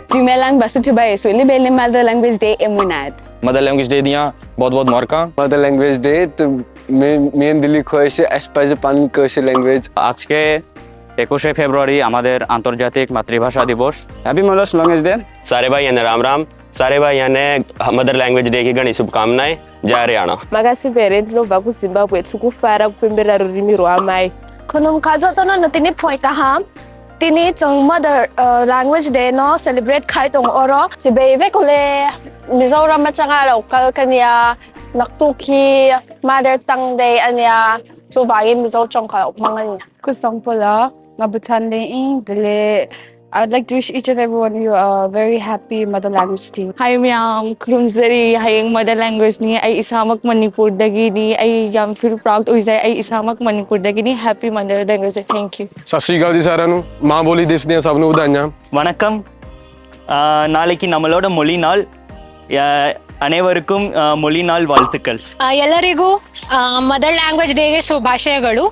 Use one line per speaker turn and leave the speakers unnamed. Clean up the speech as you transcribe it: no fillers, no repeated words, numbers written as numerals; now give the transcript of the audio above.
Dumelang basutubay so libel Mother Language Day emunat.
Mother language day दियां बहुत मौका
mother language day तो main Delhi खोएছে এসপাইজ পান কোশে ল্যাঙ্গুয়েজ
আজকে 21 ফেব্রুয়ারি আমাদের আন্তর্জাতিক মাতৃভাষা দিবস हैप्पी मदर्स लैंग्वेज डे
सारे भाइयों ने राम राम सारे भाइयों ने मदर लैंग्वेज डे की घनी शुभकामनाएं जय Haryana
Magasi parents lo ba ku Zimbabwe tukufara kupembera rurimi rwa mai
Kunung kajo tono no tini phoi ka ham tini chong mother language day no celebrate khai tong oro chibe ve kole Mizoram machanga local kanya naktuki mother tongue day anya chubai Mizo chong ka manganya
Kusang pala ngabutan leing dele I'd like to wish each and every one of you a very happy Mother Language Day. Hi miyang krumzari hayang Mother Language ni ay isamak Manipur dagi ni ay yam feel proud uisay ay isamak Manipur dagi ni happy Mother Language Day. Thank you.
ਸਤਿ ਸ਼੍ਰੀ ਅਕਾਲ ਜੀ ਸਾਰਿਆਂ ਨੂੰ ਮਾਂ ਬੋਲੀ ਦਿਵਸ ਦੀਆਂ ਸਭ ਨੂੰ ਵਧਾਈਆਂ
வணக்கம் நாளைக்கு நம்மளோட மொழி நாள் அனைவருக்கும் மொழி நாள் வாழ்த்துக்கள்
ಎಲ್ಲರಿಗೂ ಮದರ್ ಲ್ಯಾಂಗ್ವೇಜ್ ಡೇಗೆ ಶುಭಾಶಯಗಳು